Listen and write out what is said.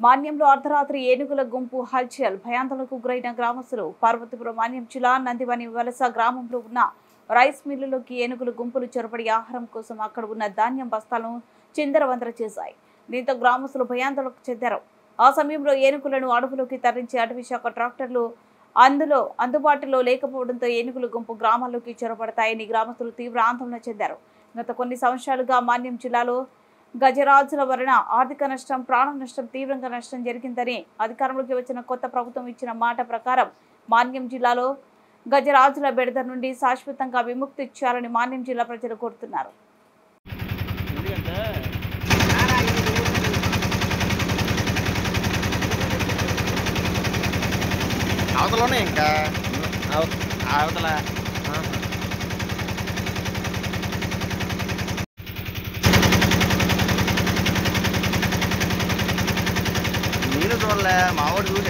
మాన్యంలో అర్ధరాత్రి ఏనుగుల గుంపు హల్చల్ భయాందోళనకు గురైన గ్రామస్తులు పార్వతీపురం మాన్యం జిల్లా నందివని వలస గ్రామంలో ఉన్న రైస్ మిల్లులోకి ఏనుగుల గుంపులు చొరబడి ఆహారం కోసం అక్కడ ఉన్న ధాన్యం బస్తాలను చిందరవందర చేశాయి. దీంతో గ్రామస్తులు భయాందోళనకు చెందారు. ఆ సమయంలో ఏనుగులను అడవులోకి తరలించి అటవీశాఖ ట్రాక్టర్లు అందుబాటులో లేకపోవడంతో ఏనుగుల గుంపు గ్రామాల్లోకి చొరబడతాయని గ్రామస్తులు తీవ్ర ఆందోళన చెందారు. గత కొన్ని సంవత్సరాలుగా మాన్యం జిల్లాలో గజరాజుల వలన ఆర్థిక నష్టం, ప్రాణ నష్టం, తీవ్రంగా నష్టం జరిగిందని అధికారంలోకి వచ్చిన కొత్త ప్రభుత్వం ఇచ్చిన మాట ప్రకారం మాన్యం జిల్లాలో గజరాజుల బెడద నుండి శాశ్వతంగా విముక్తి ఇచ్చారని మాన్యం జిల్లా ప్రజలు కోరుతున్నారు. చూడలే మా వాడు చూసి